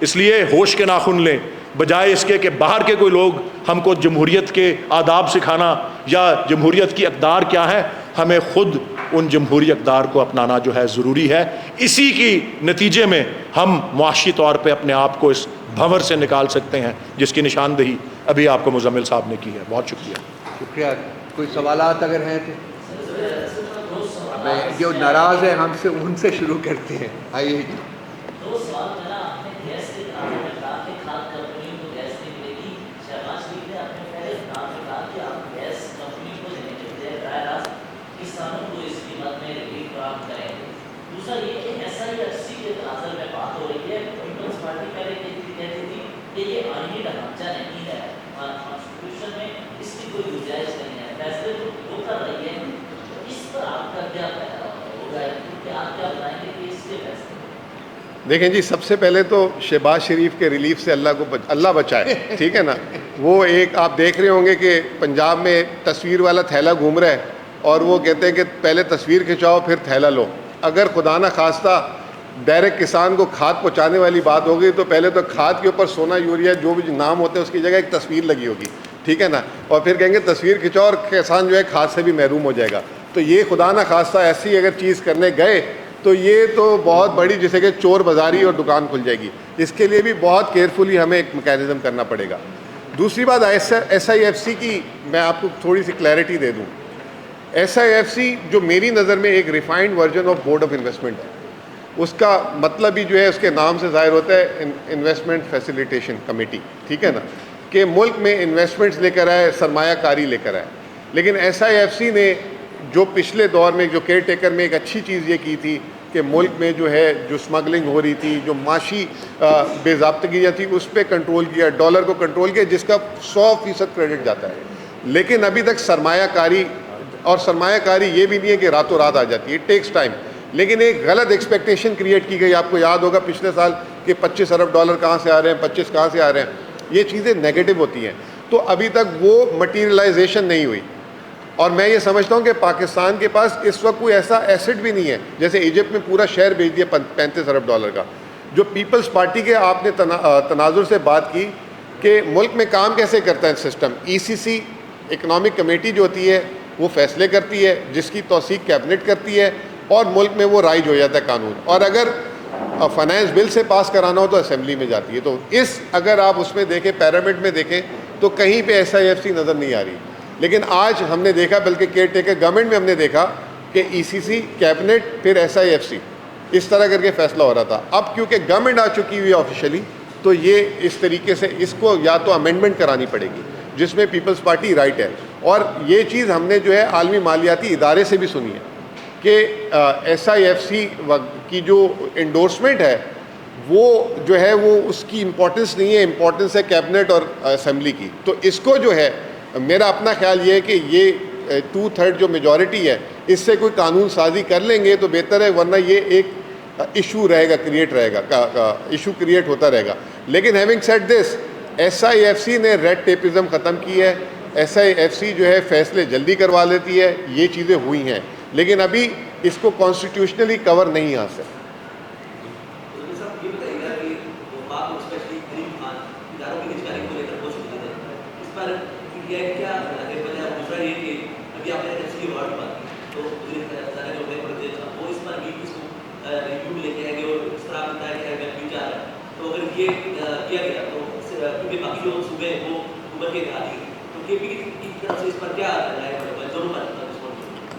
اس لیے ہوش کے ناخن لیں, بجائے اس کے کہ باہر کے کوئی لوگ ہم کو جمہوریت کے آداب سکھانا یا جمہوریت کی اقدار کیا ہے. ہمیں خود ان جمہوری اقدار کو اپنانا جو ہے ضروری ہے. اسی کی نتیجے میں ہم معاشی طور پہ اپنے آپ کو اس بھنور سے نکال سکتے ہیں جس کی نشاندہی ابھی آپ کو مزمل صاحب نے کی ہے. بہت شکریہ. شکریہ. کوئی سوالات اگر ہیں تو جو ناراض ہیں ہم سے ان سے شروع کرتے ہیں. آئیے جی. دوسرا یہ کہ ایسا ہی اسی کے تناظر میں بات ہو رہی ہے, پیپلز پارٹی پہلے کہتی تھی کہ یہ آئینی ڈھانچہ نہیں ہے، کانسٹیٹیوشن میں اس کی کوئی گنجائش نہیں ہے، فیصلے تو وہ کر رہی ہے، اس پر آپ کا کیا ہوگا کہ آپ کیا بتائیں گے کہ اس کے فیصلے؟ دیکھیں جی، سب سے پہلے تو شہباز شریف کے ریلیف سے اللہ بچائے، ٹھیک ہے نا. وہ ایک آپ دیکھ رہے ہوں گے کہ پنجاب میں تصویر والا تھیلا گھوم رہا ہے اور وہ کہتے ہیں کہ پہلے تصویر کھنچاؤ پھر تھیلا لو. اگر خدا نہ خواستہ ڈائریکٹ کسان کو کھاد پہنچانے والی بات ہوگی تو پہلے تو کھاد کے اوپر سونا یوریا جو بھی نام ہوتے ہیں اس کی جگہ ایک تصویر لگی ہوگی، ٹھیک ہے نا. اور پھر کہیں گے تصویر کھنچاؤ اور کسان جو ہے کھاد سے بھی محروم ہو جائے گا. تو یہ خدا نہ خواستہ ایسی اگر چیز کرنے گئے تو یہ تو بہت بڑی، جیسے کہ چور بازاری اور دکان کھل جائے گی. اس کے لیے بھی بہت کیئرفلی ہمیں ایک میکینزم کرنا پڑے گا. دوسری بات ایس آئی ایف سی کی میں آپ کو تھوڑی سی کلیئرٹی دے دوں. ایس آئی ایف سی جو میری نظر میں ایک refined version of board of investment ہے. اس کا مطلب ہی جو ہے اس کے نام سے ظاہر ہوتا ہے انویسٹمنٹ فیسیلیٹیشن کمیٹی، ٹھیک ہے نا، کہ ملک میں انویسٹمنٹس لے کر آئے، سرمایہ کاری لے کر آئے. لیکن ایس آئی ایف سی نے جو پچھلے دور میں جو کیئر ٹیکر میں ایک اچھی چیز یہ کی تھی کہ ملک میں جو ہے جو اسمگلنگ ہو رہی تھی، جو معاشی بے ضابطگیاں تھیں، اس پہ کنٹرول کیا، ڈالر کو کنٹرول کیا، جس کا 100% کریڈٹ جاتا ہے. لیکن ابھی تک سرمایہ کاری، اور سرمایہ کاری یہ بھی نہیں ہے کہ راتوں رات آ جاتی ہے، اٹ ٹیکس ٹائم. لیکن ایک غلط ایکسپیکٹیشن کریٹ کی گئی. آپ کو یاد ہوگا پچھلے سال کہ 25 ارب ڈالر کہاں سے آ رہے ہیں، 25 کہاں سے آ رہے ہیں. یہ چیزیں نیگیٹو ہوتی ہیں. تو ابھی تک وہ مٹیریلائزیشن نہیں ہوئی. اور میں یہ سمجھتا ہوں کہ پاکستان کے پاس اس وقت کوئی ایسا ایسٹ بھی نہیں ہے. جیسے ایجپٹ میں پورا شہر بیچ دیا 35 ارب ڈالر کا. جو پیپلز پارٹی کے آپ نے تناظر سے بات کی کہ ملک میں کام کیسے کرتا ہے سسٹم. ای سی سی اکنامک کمیٹی جو ہوتی ہے وہ فیصلے کرتی ہے، جس کی توثیق کیبنٹ کرتی ہے، اور ملک میں وہ رائج ہو جاتا ہے قانون. اور اگر فائنانس بل سے پاس کرانا ہو تو اسمبلی میں جاتی ہے. تو اگر آپ اس میں دیکھیں، پیرامڈ میں دیکھیں تو کہیں پہ ایس آئی ایف سی نظر نہیں آ رہی. لیکن آج ہم نے دیکھا، بلکہ کیئر ٹیکر گورنمنٹ میں ہم نے دیکھا کہ ای سی سی، کیبنٹ، پھر ایس آئی ایف سی، اس طرح کر کے فیصلہ ہو رہا تھا. اب کیونکہ گورنمنٹ آ چکی ہوئی ہے آفیشلی، تو یہ اس طریقے سے اس کو یا تو امینڈمنٹ کرانی پڑے گی جس میں پیپلز پارٹی رائٹ ہے. اور یہ چیز ہم نے جو ہے عالمی مالیاتی ادارے سے بھی سنی ہے کہ ایس آئی ایف سی کی جو انڈورسمنٹ ہے وہ جو ہے وہ اس کی امپورٹنس نہیں ہے، امپورٹنس ہے کیبنٹ اور اسمبلی کی. تو اس کو جو ہے میرا اپنا خیال یہ ہے کہ یہ 2/3 جو میجورٹی ہے اس سے کوئی قانون سازی کر لیں گے تو بہتر ہے، ورنہ یہ ایک ایشو رہے گا، ایشو کریٹ ہوتا رہے گا. لیکن having said this, S I F C نے ریڈ ٹیپزم ختم کی ہے. ایس آئی ایف سی جو ہے فیصلے جلدی کروا لیتی ہے. یہ چیزیں ہوئی ہیں، لیکن ابھی اس کو کانسٹیٹیوشنلی کور نہیں آ سکتا.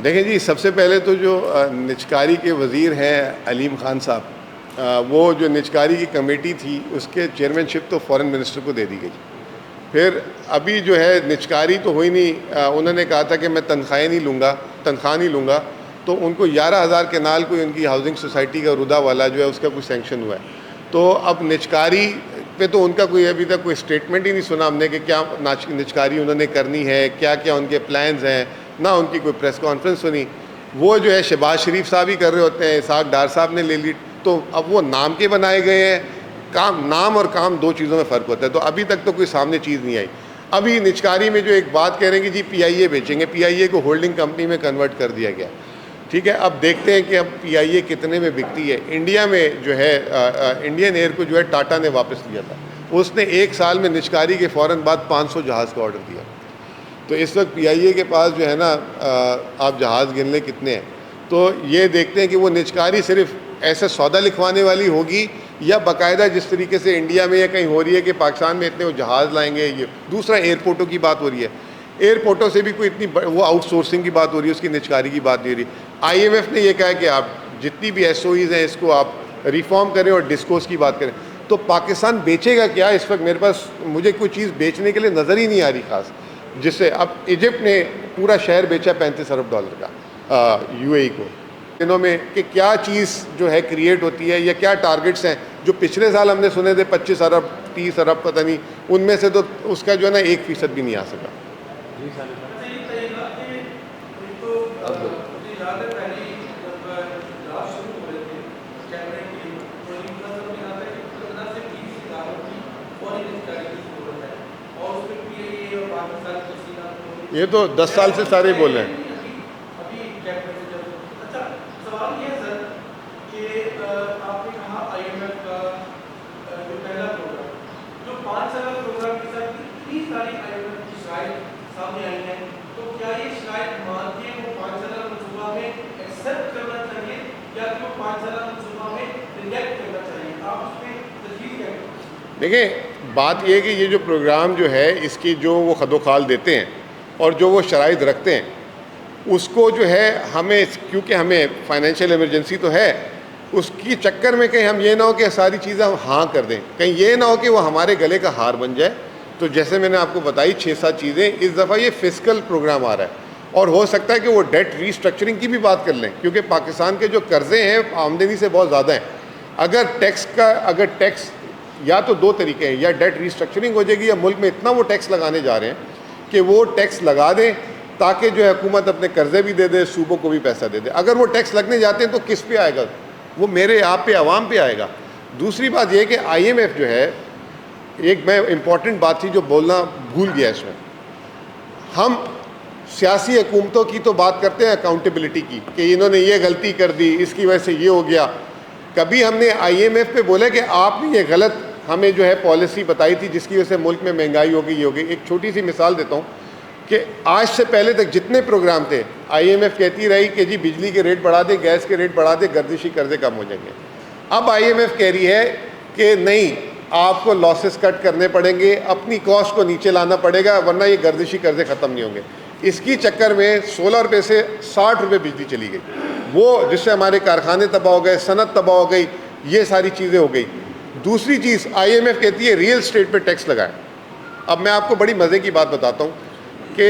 دیکھیں جی، سب سے پہلے تو جو نجکاری کے وزیر ہیں علیم خان صاحب، وہ جو نجکاری کی کمیٹی تھی اس کے چیئرمین شپ تو فارن منسٹر کو دے دی گئی. پھر ابھی جو ہے نجکاری تو ہوئی نہیں. انہوں نے کہا تھا کہ میں تنخواہ نہیں لوں گا تو ان کو 11,000 کنال کوئی ان کی ہاؤسنگ سوسائٹی کا ردا والا جو ہے اس کا کوئی سینکشن ہوا ہے. تو اب نجکاری پہ تو ان کا کوئی ابھی تک کوئی اسٹیٹمنٹ ہی نہیں سنا ہم نے کہ کیا نجکاری انہوں نے کرنی ہے، کیا کیا ان کے پلانز ہیں. نہ ان کی کوئی پریس کانفرنس سنی. وہ جو ہے شہباز شریف صاحب ہی کر رہے ہوتے ہیں، اسحاق ڈار صاحب نے لے لی. تو اب وہ نام کے بنائے گئے ہیں. نام اور کام دو چیزوں میں فرق ہوتا ہے. تو ابھی تک تو کوئی سامنے چیز نہیں آئی. ابھی نجکاری میں جو ایک بات کہہ رہے ہیں کہ جی پی آئی اے بیچیں گے، پی آئی اے کو ہولڈنگ کمپنی میں کنورٹ کر دیا گیا، ٹھیک ہے. اب دیکھتے ہیں کہ اب پی آئی اے کتنے میں بکتی ہے. انڈیا میں جو ہے انڈین ایئر کو جو ہے ٹاٹا نے واپس لیا تھا. اس نے 1 سال میں نجکاری کے فوراً بعد 500 جہاز کا آرڈر دیا. تو اس وقت پی آئی اے کے پاس جو ہے نا، آپ جہاز گن لیں کتنے ہیں. تو یہ دیکھتے ہیں کہ وہ نجکاری صرف ایسے سودا لکھوانے والی ہوگی یا باقاعدہ جس طریقے سے انڈیا میں یا کہیں ہو رہی ہے کہ پاکستان میں اتنے وہ جہاز لائیں گے. یہ دوسرا ایئرپورٹوں کی بات ہو رہی ہے. ایئرپورٹوں سے بھی کوئی اتنی وہ آؤٹ سورسنگ کی بات ہو رہی ہے، اس کی نجکاری کی بات نہیں ہو رہی. آئی ایم ایف نے یہ کہا کہ آپ جتنی بھی ایس او ایز ہیں اس کو آپ ریفارم کریں اور ڈسکوز کی بات کریں. تو پاکستان بیچے گا کیا؟ اس وقت میرے پاس مجھے کوئی چیز بیچنے کے لیے نظر ہی نہیں آ رہی خاص. جس سے اب ایجپٹ نے پورا شہر بیچا 35 ارب ڈالر کا یو اے ای کو دنوں میں. کہ کیا چیز جو ہے کریٹ ہوتی ہے یا کیا ٹارگٹس ہیں جو پچھلے سال ہم نے سنے تھے 25 ارب 30 ارب پتہ نہیں، ان میں سے تو اس کا جو ہے نا 1% بھی نہیں آ سکا. یہ تو 10 سال سے سارے بول رہے ہیں. سوال یہ ہے سر کہ آپ نے کہا آئی ایم ایف کا جو پہلا پروگرام جو 5 سالہ پروگرام کے ساتھ اتنی ساری آئی ایم ایف کی شرائط سامنے آئی ہیں، تو کیا یہ شرائط مان کے وہ 5 سالہ منصوبہ میں ایکسیپٹ کرنا چاہیے یا کہ وہ 5 سالہ منصوبہ میں ریجیکٹ کرنا چاہیے؟ آپ اس میں تجویز کیا کریں؟ دیکھیں بات یہ ہے کہ یہ جو پروگرام جو ہے اس کی جو وہ خد و خال دیتے ہیں اور جو وہ شرائط رکھتے ہیں اس کو جو ہے ہمیں، کیونکہ ہمیں فائنینشیل ایمرجنسی تو ہے، اس کی چکر میں کہیں ہم یہ نہ ہو کہ ساری چیزیں ہم ہاں کر دیں، کہیں یہ نہ ہو کہ وہ ہمارے گلے کا ہار بن جائے. تو جیسے میں نے آپ کو بتائی 6-7 چیزیں، اس دفعہ یہ فسکل پروگرام آ رہا ہے اور ہو سکتا ہے کہ وہ ڈیٹ ریسٹرکچرنگ کی بھی بات کر لیں، کیونکہ پاکستان کے جو قرضے ہیں آمدنی سے بہت زیادہ ہیں. اگر ٹیکس یا تو 2 طریقے ہیں، یا ڈیٹ ریسٹرکچرنگ ہو جائے گی یا ملک میں اتنا وہ ٹیکس لگانے جا رہے ہیں کہ وہ ٹیکس لگا دیں تاکہ جو ہے حکومت اپنے قرضے بھی دے دے، صوبوں کو بھی پیسہ دے دے. اگر وہ ٹیکس لگنے جاتے ہیں تو کس پہ آئے گا؟ وہ میرے آپ پہ، عوام پہ آئے گا. دوسری بات یہ کہ آئی ایم ایف جو ہے، ایک میں امپورٹنٹ بات تھی جو بولنا بھول گیا اس میں، ہم سیاسی حکومتوں کی تو بات کرتے ہیں اکاؤنٹیبلٹی کی کہ انہوں نے یہ غلطی کر دی، اس کی وجہ سے یہ ہو گیا. کبھی ہم نے آئی ایم ایف پہ بولا کہ آپ نے یہ غلط ہمیں جو ہے پالیسی بتائی تھی جس کی وجہ سے ملک میں مہنگائی ہو گئی، یہ ہو گئی. ایک چھوٹی سی مثال دیتا ہوں کہ آج سے پہلے تک جتنے پروگرام تھے آئی ایم ایف کہتی رہی کہ جی بجلی کے ریٹ بڑھا دیں، گیس کے ریٹ بڑھا دیں، گردشی قرضے کم ہو جائیں گے. اب آئی ایم ایف کہہ رہی ہے کہ نہیں، آپ کو لاسز کٹ کرنے پڑیں گے، اپنی کاسٹ کو نیچے لانا پڑے گا، ورنہ یہ گردشی قرضے ختم نہیں ہوں گے. اس کی چکر میں 16 روپے سے 60 روپے بجلی چلی گئی، وہ جس سے ہمارے کارخانے تباہ ہو گئے، صنعت تباہ ہو گئی، یہ ساری چیزیں ہو گئی. دوسری چیز آئی ایم ایف کہتی ہے ریئل اسٹیٹ پہ ٹیکس لگائیں. اب میں آپ کو بڑی مزے کی بات بتاتا ہوں کہ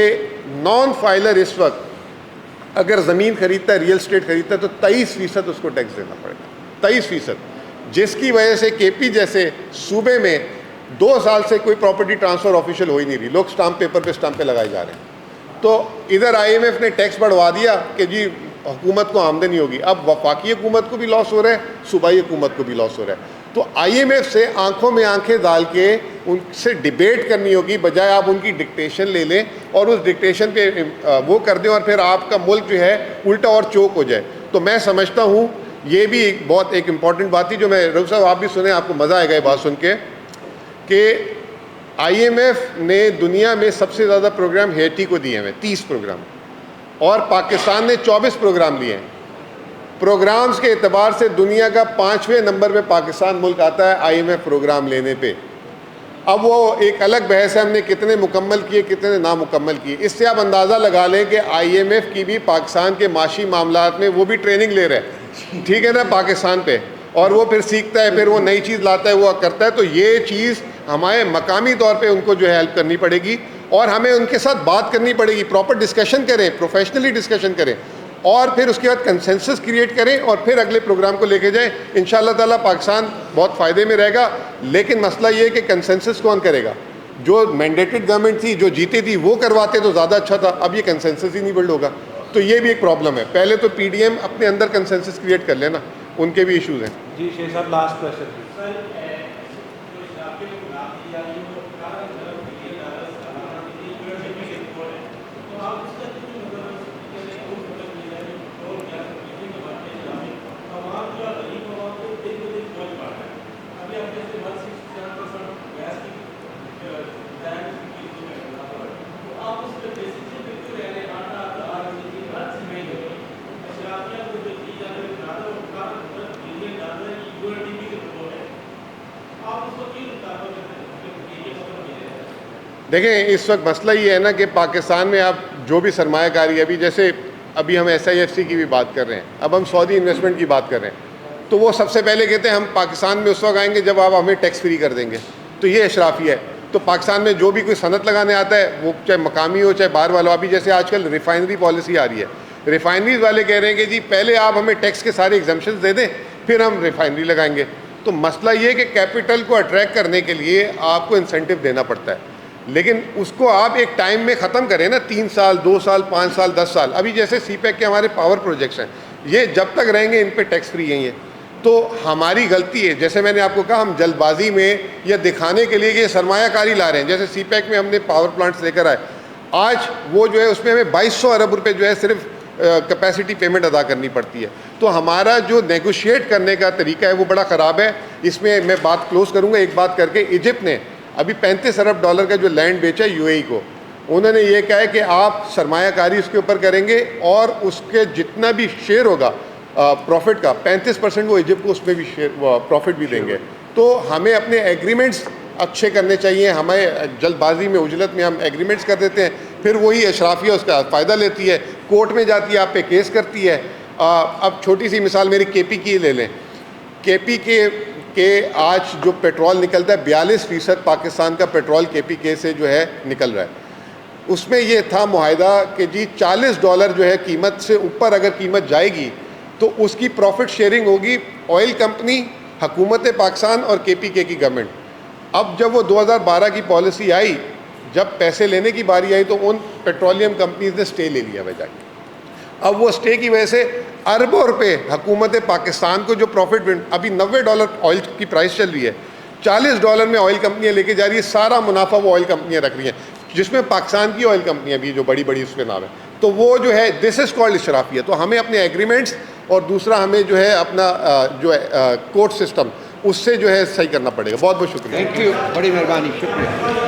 نان فائلر اس وقت اگر زمین خریدتا ہے، ریئل اسٹیٹ خریدتا ہے، تو 23% اس کو ٹیکس دینا پڑے گا، 23%، جس کی وجہ سے کے پی جیسے صوبے میں 2 سال سے کوئی پراپرٹی ٹرانسفر آفیشیل ہو ہی نہیں رہی، لوگ اسٹامپ پیپر پہ اسٹامپ پہ لگائے جا رہے ہیں. تو ادھر آئی ایم ایف نے ٹیکس بڑھوا دیا کہ جی حکومت کو آمدنی ہوگی، اب وفاقی حکومت کو بھی لاس ہو رہا ہے، صوبائی حکومت کو بھی لاس ہو رہا ہے. تو آئی ایم ایف سے آنکھوں میں آنکھیں ڈال کے ان سے ڈیبیٹ کرنی ہوگی، بجائے آپ ان کی ڈکٹیشن لے لیں اور اس ڈکٹیشن پہ وہ کر دیں اور پھر آپ کا ملک جو ہے الٹا اور چوک ہو جائے. تو میں سمجھتا ہوں یہ بھی بہت ایک امپورٹنٹ بات تھی جو میں رؤوف صاحب آپ بھی سنیں، آپ کو مزہ آئے گا یہ بات سن کے، کہ آئی ایم ایف نے دنیا میں سب سے زیادہ پروگرام ہیٹی کو دیے ہیں، 30 پروگرام، اور پاکستان نے 24 پروگرام لیے ہیں. پروگرامز کے اعتبار سے دنیا کا 5ویں نمبر پہ پاکستان ملک آتا ہے آئی ایم ایف پروگرام لینے پہ. اب وہ ایک الگ بحث ہے ہم نے کتنے مکمل کیے کتنے نامکمل کیے. اس سے آپ اندازہ لگا لیں کہ آئی ایم ایف کی بھی پاکستان کے معاشی معاملات میں وہ بھی ٹریننگ لے رہا ہے، ٹھیک ہے نا، پاکستان پہ، اور وہ پھر سیکھتا ہے، پھر وہ نئی چیز لاتا ہے، وہ کرتا ہے. تو یہ چیز ہمارے مقامی طور پہ ان کو جو ہے ہیلپ کرنی پڑے گی اور ہمیں ان کے ساتھ بات کرنی پڑے گی، پراپر ڈسکشن کریں، پروفیشنلی ڈسکشن کریں اور پھر اس کے بعد کنسنسس کریٹ کریں اور پھر اگلے پروگرام کو لے کے جائیں. انشاءاللہ تعالیٰ پاکستان بہت فائدے میں رہے گا. لیکن مسئلہ یہ ہے کہ کنسنسس کون کرے گا؟ جو مینڈیٹڈ گورنمنٹ تھی، جو جیتے تھی، وہ کرواتے تو زیادہ اچھا تھا. اب یہ کنسنسس ہی نہیں بلڈ ہوگا، تو یہ بھی ایک پرابلم ہے. پہلے تو پی ڈی ایم اپنے اندر کنسنسس کریٹ کر لینا، ان کے بھی ایشوز ہیں. جی شیخ صاحب لاسٹ کویشچن. دیکھیں اس وقت مسئلہ یہ ہے نا کہ پاکستان میں آپ جو بھی سرمایہ کاری ہے، ابھی ہم ایس آئی ایف سی کی بھی بات کر رہے ہیں، اب ہم سعودی انویسٹمنٹ کی بات کر رہے ہیں، تو وہ سب سے پہلے کہتے ہیں ہم پاکستان میں اس وقت آئیں گے جب آپ ہمیں ٹیکس فری کر دیں گے. تو یہ اشرافیہ ہے. تو پاکستان میں جو بھی کوئی صنعت لگانے آتا ہے، وہ چاہے مقامی ہو چاہے باہر والا ہو، ابھی جیسے آج کل ریفائنری پالیسی آ رہی ہے، ریفائنریز والے کہہ رہے ہیں کہ جی پہلے آپ ہمیں ٹیکس کے سارے ایگزمپشنز دے دیں پھر ہم ریفائنری لگائیں گے. تو مسئلہ یہ ہے کہ کیپٹل کو اٹریکٹ کرنے کے لیے آپ کو انسینٹیو دینا پڑتا ہے، لیکن اس کو آپ ایک ٹائم میں ختم کریں نا، 3 سال 2 سال 5 سال 10 سال. ابھی جیسے سی پیک کے ہمارے پاور پروجیکٹس ہیں، یہ جب تک رہیں گے ان پہ ٹیکس فری ہیں. یہ تو ہماری غلطی ہے، جیسے میں نے آپ کو کہا ہم جلد بازی میں یا دکھانے کے لیے کہ یہ سرمایہ کاری لا رہے ہیں. جیسے سی پیک میں ہم نے پاور پلانٹس لے کر آئے، آج وہ جو ہے اس میں ہمیں 2200 ارب روپے جو ہے صرف کیپیسٹی پیمنٹ ادا کرنی پڑتی ہے. تو ہمارا جو نیگوشیٹ کرنے کا طریقہ ہے وہ بڑا خراب ہے. اس میں میں بات کلوز کروں گا ایک بات کر کے. ایجپٹ نے ابھی 35 ارب ڈالر کا جو لینڈ بیچا یو اے ای کو، انہوں نے یہ کہا ہے کہ آپ سرمایہ کاری اس کے اوپر کریں گے اور اس کے جتنا بھی شیئر ہوگا پروفٹ کا 35% وہ ایجپٹ کو اس میں بھی پروفٹ بھی دیں گے. تو ہمیں اپنے ایگریمنٹس اچھے کرنے چاہیے. ہمیں جلد بازی میں عجلت میں ہم ایگریمنٹس کر دیتے ہیں، پھر وہی اشرافیہ اس کا فائدہ لیتی ہے، کورٹ میں جاتی ہے، آپ پہ کیس کرتی ہے. اب چھوٹی سی مثال میری کے پی کی لے لیں. کے پی کے آج جو پیٹرول نکلتا ہے 42% پاکستان کا پیٹرول کے پی کے سے جو ہے نکل رہا ہے. اس میں یہ تھا معاہدہ کہ جی $40 جو ہے قیمت سے اوپر اگر قیمت جائے گی تو اس کی پروفٹ شیئرنگ ہوگی آئل کمپنی، حکومت پاکستان اور کے پی کے کی گورنمنٹ. اب جب وہ 2012 کی پالیسی آئی، جب پیسے لینے کی باری آئی تو ان پیٹرولیم کمپنیز نے سٹے لے لیا بجائے. اب وہ سٹے کی وجہ سے اربوں روپے حکومت پاکستان کو جو پروفٹ، ابھی $90 آئل کی پرائس چل رہی ہے، $40 میں آئل کمپنیاں لے کے جا رہی ہے. سارا منافع وہ آئل کمپنیاں رکھ رہی ہیں، جس میں پاکستان کی آئل کمپنیاں بھی جو بڑی بڑی اس کے نام ہے. تو وہ جو ہے دس از کالڈ اشرافیہ. تو ہمیں اپنے ایگریمنٹس اور دوسرا ہمیں جو ہے اپنا جو ہے کورٹ سسٹم اس سے جو ہے صحیح کرنا پڑے گا. بہت بہت شکریہ. تھینک یو، بڑی مہربانی، شکریہ.